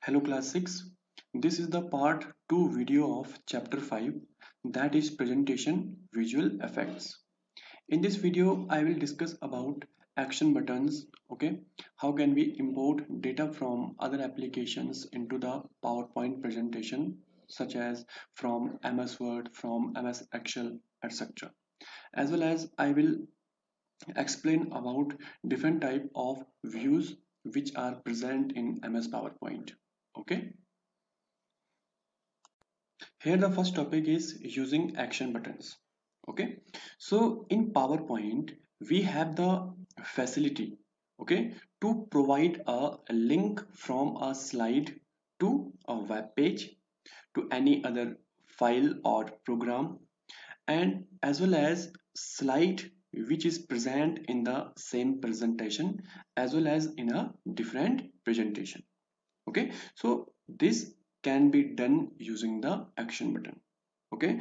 Hello class 6. This is the part 2 video of chapter 5, that is presentation visual effects. In this video I will discuss about action buttons, okay? How can we import data from other applications into the PowerPoint presentation such as from MS Word, from MS Excel, etc. As well as I will explain about different type of views which are present in MS PowerPoint, okay? Here the first topic is using action buttons. Okay, so in PowerPoint we have the facility, okay, to provide a link from a slide to a web page, to any other file or program, and as well as slide which is present in the same presentation as well as in a different presentation. Okay, so this can be done using the action button. Okay,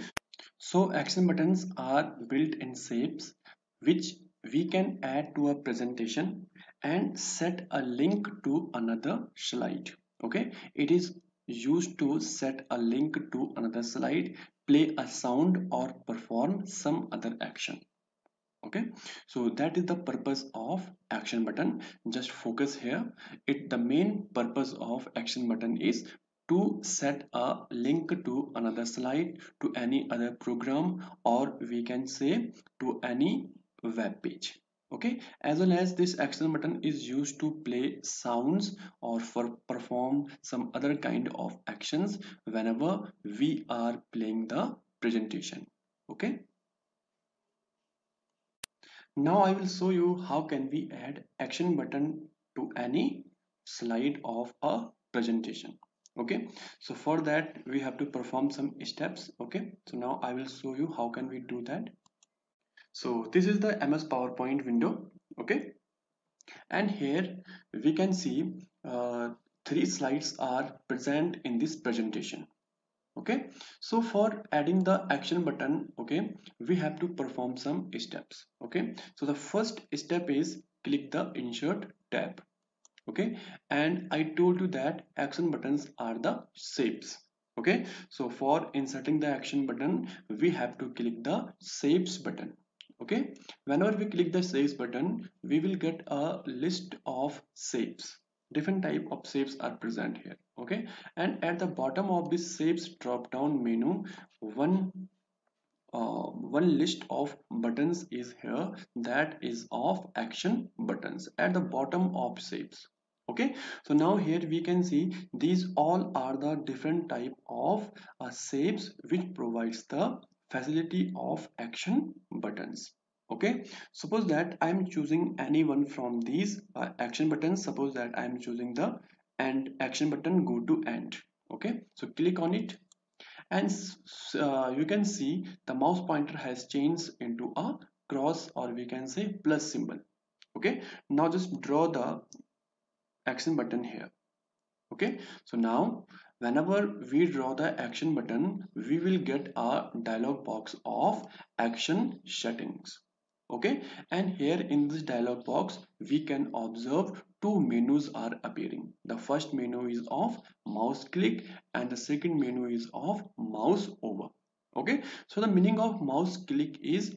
so action buttons are built in shapes which we can add to a presentation and set a link to another slide. Okay, it is used to set a link to another slide, play a sound, or perform some other action. Okay, so that is the purpose of action button. Just focus here. The main purpose of action button is to set a link to another slide, to any other program, or we can say to any web page. Okay, as well as this action button is used to play sounds or for perform some other kind of actions whenever we are playing the presentation. Okay, now I will show you how can we add action button to any slide of a presentation. Okay, so for that we have to perform some steps. Okay, so now I will show you how can we do that. So this is the MS PowerPoint window. Okay, and here we can see three slides are present in this presentation. Okay, so for adding the action button, okay, we have to perform some steps. Okay, so the first step is click the insert tab. Okay, and I told you that action buttons are the shapes. Okay, so for inserting the action button we have to click the shapes button. Okay, whenever we click the shapes button we will get a list of shapes. Different type of shapes are present here. Okay, and at the bottom of this shapes drop down menu, one one list of buttons is here, that is of action buttons at the bottom of shapes. Okay, so now here we can see these all are the different type of shapes which provides the facility of action buttons. Okay, suppose that I am choosing any one from these action buttons. Suppose that I am choosing the end action button, go to end. Okay, so click on it, and you can see the mouse pointer has changed into a cross, or we can say plus symbol. Okay, now just draw the action button here. Okay, so now whenever we draw the action button we will get a dialog box of action settings. Okay, and here in this dialog box we can observe two menus are appearing. The first menu is of mouse click and the second menu is of mouse over. Okay, so the meaning of mouse click is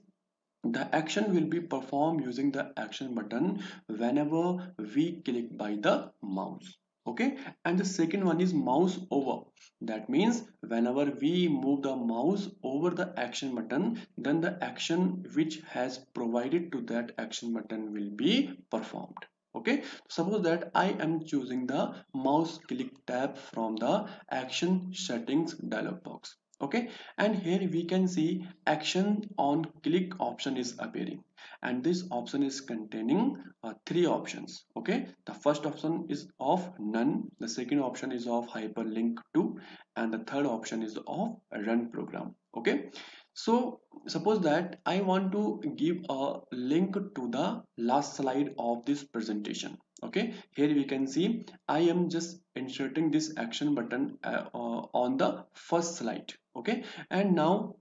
the action will be performed using the action button whenever we click by the mouse. Okay, and the second one is mouse over. That means whenever we move the mouse over the action button, then the action which has provided to that action button will be performed. Okay, suppose that I am choosing the mouse click tab from the action settings dialog box. Okay, and here we can see action on click option is appearing, and this option is containing three options. Okay, the first option is of none, the second option is of hyperlink to, and the third option is of run program. Okay, so suppose that I want to give a link to the last slide of this presentation. Okay, here we can see I am just inserting this action button on the first slide. Okay, and now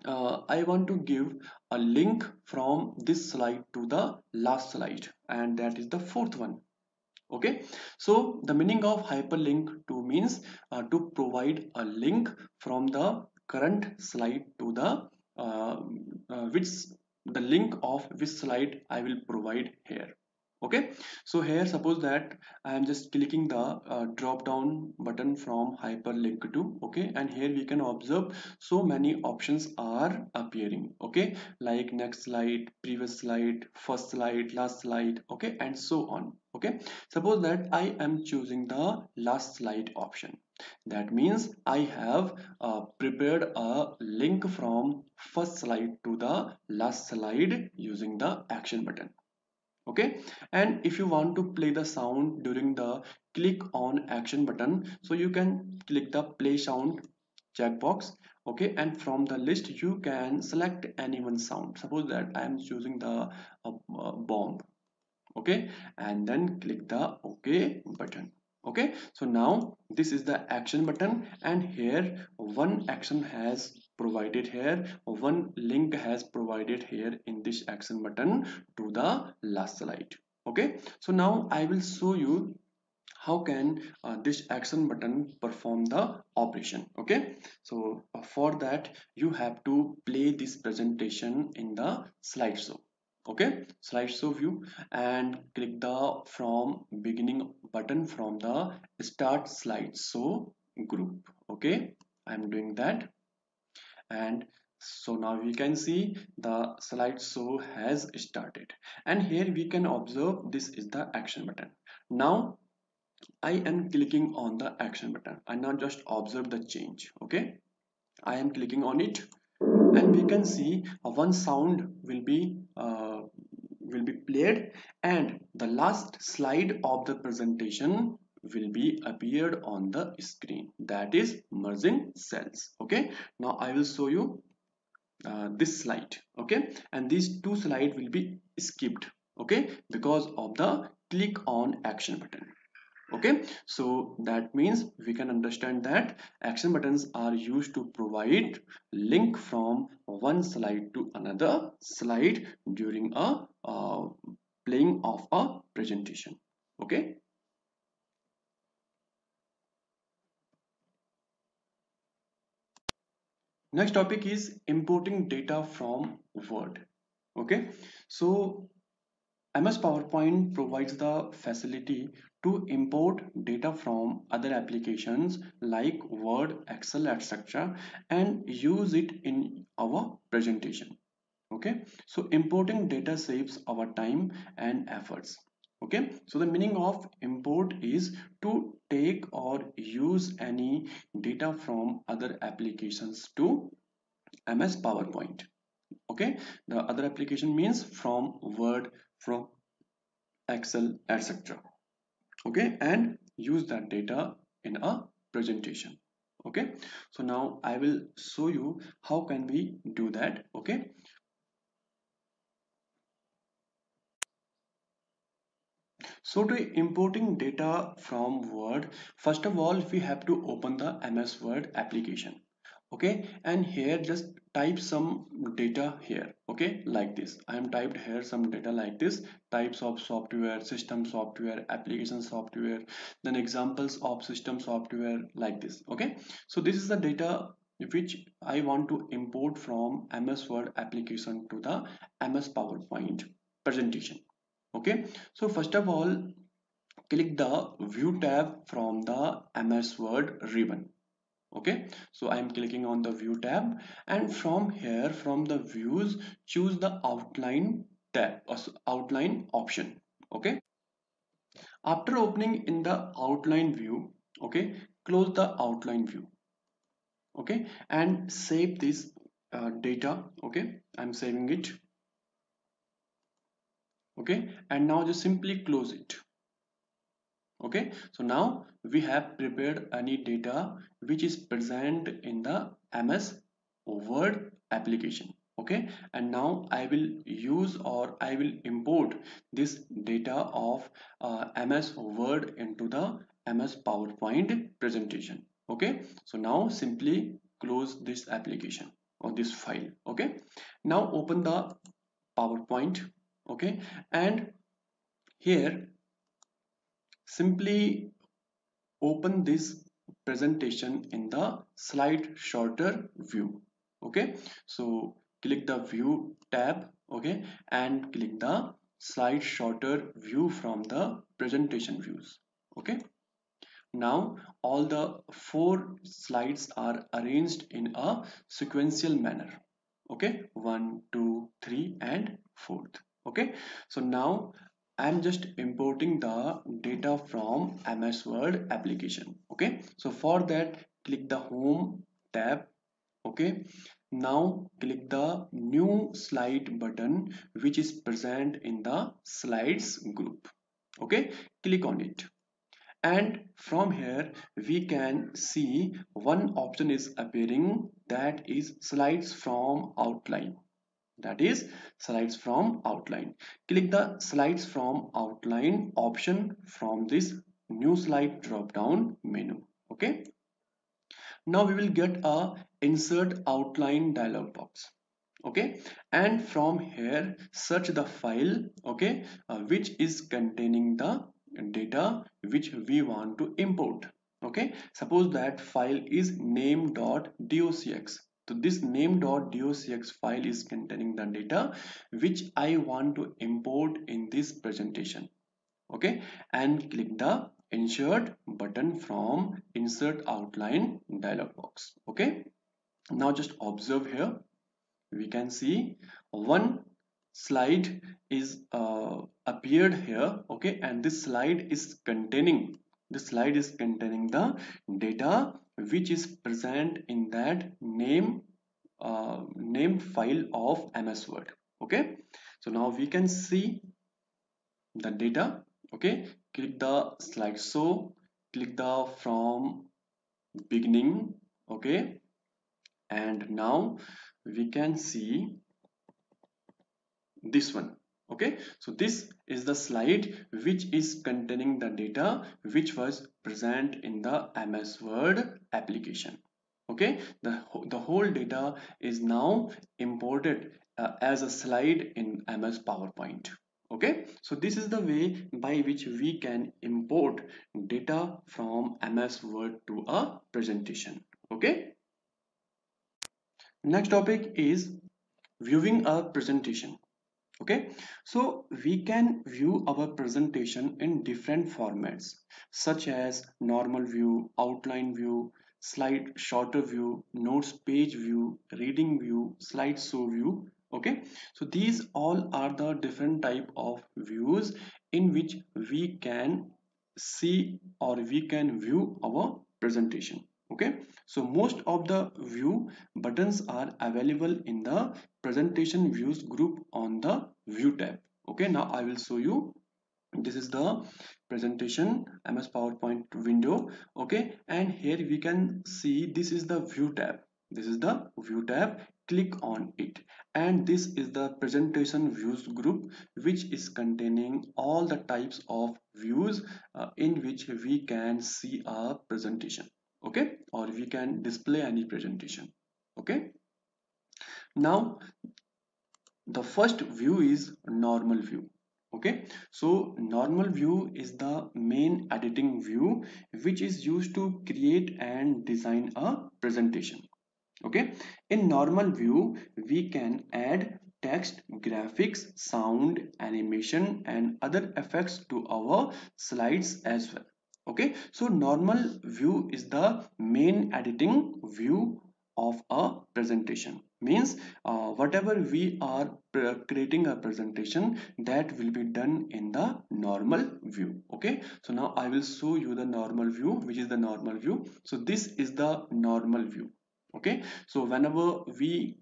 I want to give a link from this slide to the last slide, and that is the fourth one. Okay, so the meaning of hyperlink to means to provide a link from the current slide to the which the link of which slide I will provide here. Okay, so here suppose that I am just clicking the drop down button from hyperlink to. Okay, and here we can observe so many options are appearing. Okay, like next slide, previous slide, first slide, last slide. Okay, and so on. Okay, suppose that I am choosing the last slide option. That means I have prepared a link from first slide to the last slide using the action button. Okay, and if you want to play the sound during the click on action button, so you can click the play sound checkbox. Okay, and from the list you can select any one sound. Suppose that I am choosing the bomb. Okay, and then click the OK button. Okay, so now this is the action button, and here one action has provided here, one link has provided here in this action button to the last slide. Okay, so now I will show you how can this action button perform the operation. Okay, so for that you have to play this presentation in the slideshow. Okay, slideshow view, and click the from beginning button from the start slideshow group. Okay, I'm doing that, and so now we can see the slideshow has started, and here we can observe this is the action button. Now I am clicking on the action button and now just observe the change. Okay, I am clicking on it, and we can see one sound will be played, and the last slide of the presentation will be appeared on the screen, that is merging cells. Okay, now I will show you this slide. Okay, and these two slides will be skipped. Okay, because of the click on action button. Okay, so that means we can understand that action buttons are used to provide link from one slide to another slide during a playing of a presentation. Okay, next topic is importing data from Word. Okay, so MS PowerPoint provides the facility to import data from other applications like Word, Excel, etc., and use it in our presentation. Okay, so importing data saves our time and efforts. Okay, so the meaning of import is to take or use any data from other applications to MS PowerPoint. Okay, the other application means from Word, from Excel, etc. Okay, and use that data in a presentation. Okay, so now I will show you how can we do that. Okay, so to importing data from Word, first of all we have to open the MS Word application. Okay, and here just type some data here. Okay, like this I am typed here some data like this: types of software, system software, application software, then examples of system software, like this. Okay, so this is the data which I want to import from MS Word application to the MS PowerPoint presentation. Okay, so first of all click the view tab from the MS Word ribbon. Okay, so I am clicking on the view tab, and from here, from the views, choose the outline tab or outline option. Okay, after opening in the outline view, okay, close the outline view. Okay, and save this data. Okay, I'm saving it. Okay, and now just simply close it. Okay, so now we have prepared any data which is present in the MS Word application. Okay, and now I will use or I will import this data of MS Word into the MS PowerPoint presentation. Okay, so now simply close this application or this file. Okay, now open the PowerPoint. Okay, and here simply open this presentation in the slide sorter view. Okay, so click the view tab, okay, and click the slide sorter view from the presentation views. Okay, now all the four slides are arranged in a sequential manner. Okay, one, two, three, and fourth. Okay, so now I'm just importing the data from MS Word application. Okay, so for that, click the Home tab. Okay, now click the New Slide button, which is present in the Slides group. Okay, click on it, and from here we can see one option is appearing, that is slides from outline. That is slides from outline. Click the slides from outline option from this new slide drop down menu. Okay, now we will get a insert outline dialog box. Okay, and from here search the file, okay, which is containing the data which we want to import. Okay, suppose that file is name.docx. So this name.docx file is containing the data which I want to import in this presentation. Okay, and click the insert button from insert outline dialog box. Okay, now just observe here, we can see one slide is appeared here. Okay, and this slide is containing the data which is present in that name file of MS Word. Okay, so now we can see the data. Okay, click the slide show, click the from beginning. Okay, and now we can see this one. Okay, so this is the slide which is containing the data which was present in the MS Word application. Okay, the whole data is now imported as a slide in MS PowerPoint. Okay, so this is the way by which we can import data from MS Word to a presentation. Okay, next topic is viewing a presentation. Okay, so we can view our presentation in different formats such as normal view, outline view, slide sorter view, notes page view, reading view, slide show view. Okay, so these all are the different type of views in which we can see or we can view our presentation. Okay, so most of the view buttons are available in the presentation views group on the view tab. Okay, now I will show you. This is the presentation MS PowerPoint window. Okay, and here we can see this is the view tab. This is the view tab. Click on it, and this is the presentation views group, which is containing all the types of views in which we can see a presentation. Okay, or we can display any presentation. Okay, now the first view is normal view. Okay, so normal view is the main editing view which is used to create and design a presentation. Okay, in normal view we can add text, graphics, sound, animation, and other effects to our slides as well. Okay, so normal view is the main editing view of a presentation. Means whatever we are creating a presentation, that will be done in the normal view. Okay, so now I will show you the normal view, which is the normal view. So this is the normal view. Okay, so whenever we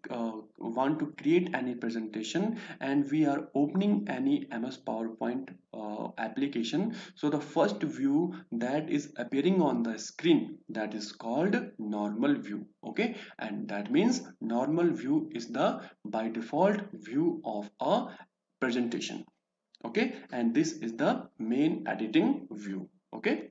want to create any presentation and we are opening any MS PowerPoint application, so the first view that is appearing on the screen, that is called normal view. Okay, and that means normal view is the by default view of a presentation. Okay, and this is the main editing view. Okay,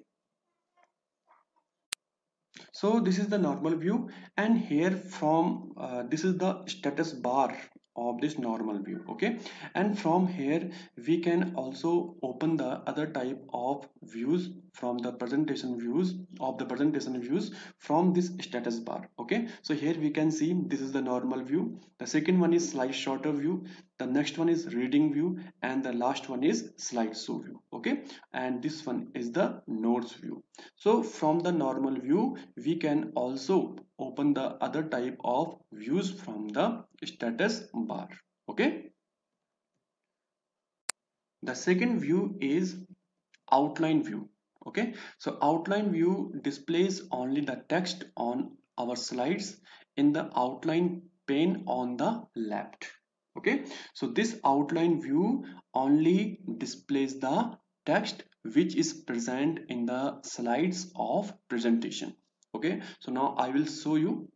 so this is the normal view, and here from this is the status bar. of this normal view. Okay, and from here we can also open the other type of views from the presentation views from this status bar. Okay, so here we can see this is the normal view, the second one is slide sorter view, the next one is reading view, and the last one is slide show view. Okay, and this one is the notes view. So from the normal view we can also open the other type of views from the status bar. Okay, the second view is outline view. Okay, so outline view displays only the text on our slides in the outline pane on the left. Okay, so this outline view only displays the text which is present in the slides of presentation. Okay, so now I will show you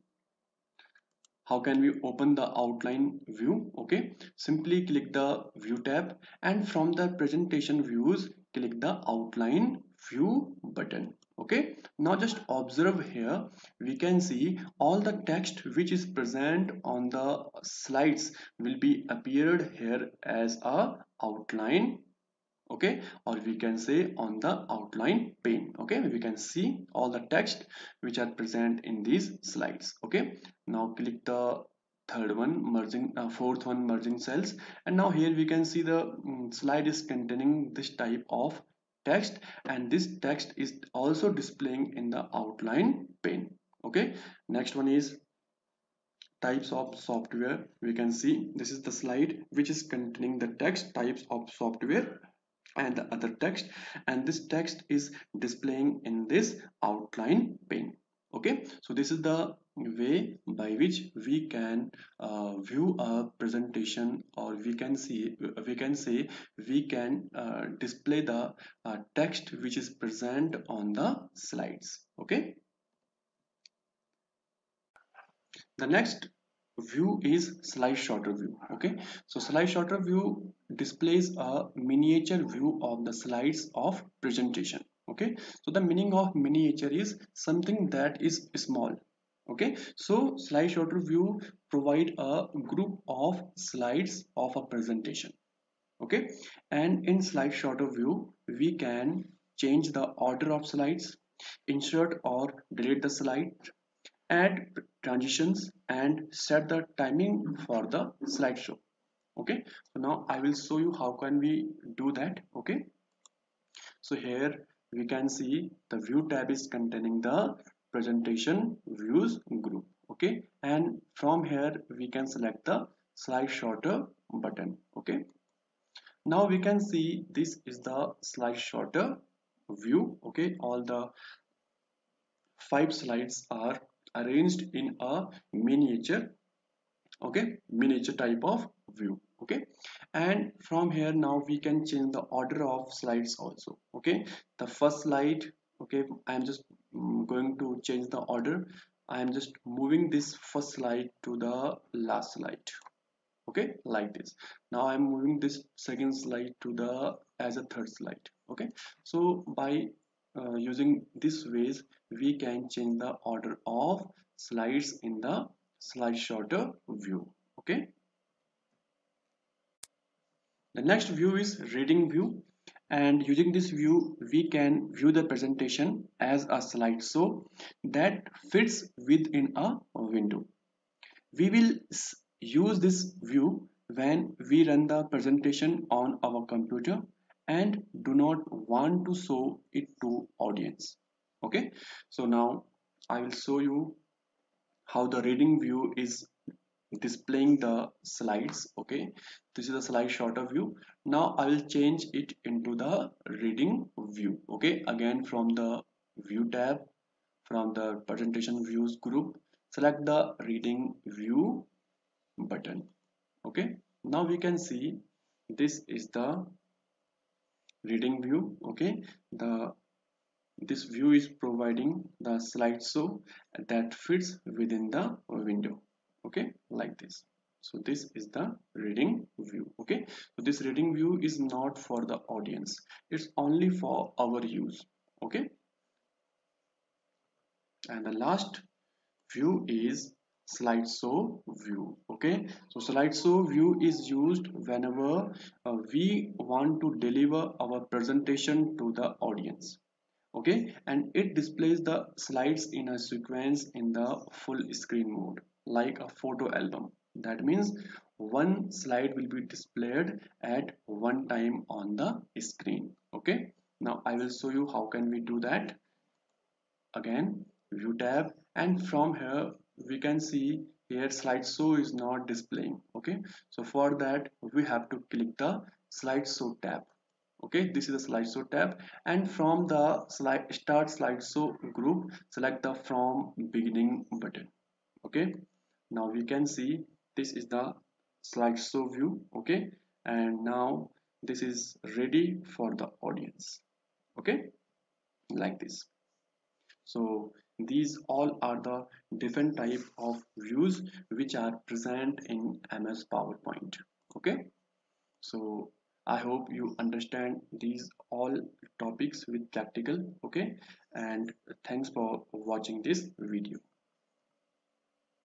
how can we open the outline view. Okay, simply click the view tab, and from the presentation views click the outline view button. Okay, now just observe here, we can see all the text which is present on the slides will be appeared here as a outline. Okay, or we can say on the outline pane. Okay, we can see all the text which are present in these slides. Okay, now click the third one, merging fourth one, merging cells, and now here we can see the slide is containing this type of text, and this text is also displaying in the outline pane. Okay, next one is types of software. We can see this is the slide which is containing the text types of software and the other text, and this text is displaying in this outline pane. Okay, so this is the way by which we can view a presentation, or we can say we can display the text which is present on the slides. Okay, the next view is slide sorter view. Okay, so slide sorter view displays a miniature view of the slides of presentation. Okay, so the meaning of miniature is something that is small. Okay, so slide sorter view provide a group of slides of a presentation. Okay, and in slide sorter view we can change the order of slides, insert or delete the slide, add transitions, and set the timing for the slideshow. Okay, so now I will show you how can we do that. Okay, so here we can see the view tab is containing the presentation views group. Okay, and from here we can select the slide sorter button. Okay, now we can see this is the slide sorter view. Okay, all the 5 slides are arranged in a miniature. Okay, miniature type of view. Okay, and from here now we can change the order of slides also. Okay, the first slide. Okay, I am just going to change the order. I am just moving this first slide to the last slide. Okay, like this. Now I am moving this second slide to the as a third slide. Okay, so by using this ways we can change the order of slides in the slide sorter view. Okay, the next view is reading view, and using this view we can view the presentation as a slideshow that fits within a window. We will use this view when we run the presentation on our computer and do not want to show it to audience. Okay, so now I will show you how the reading view is displaying the slides. Okay, this is the slide sorter view. Now I will change it into the reading view. Okay, again from the view tab, from the presentation views group, select the reading view button. Okay, now we can see this is the reading view. Okay, the this view is providing the slideshow that fits within the window. Okay, like this. So this is the reading view. Okay, so this reading view is not for the audience, it's only for our use. Okay, and the last view is slideshow view. Okay, so slideshow view is used whenever we want to deliver our presentation to the audience. Okay, and it displays the slides in a sequence in the full screen mode like a photo album. That means one slide will be displayed at one time on the screen. Okay, now I will show you how can we do that. Again, view tab, and from here we can see here slideshow is not displaying. Okay, so for that we have to click the slideshow tab. Okay, this is the slideshow tab, and from the start slideshow group, select the from beginning button. Okay, now we can see this is the slideshow view. Okay, and now this is ready for the audience. Okay, like this. So these all are the different type of views which are present in MS PowerPoint. Okay, so I hope you understand these all topics with practical. Okay, and thanks for watching this video.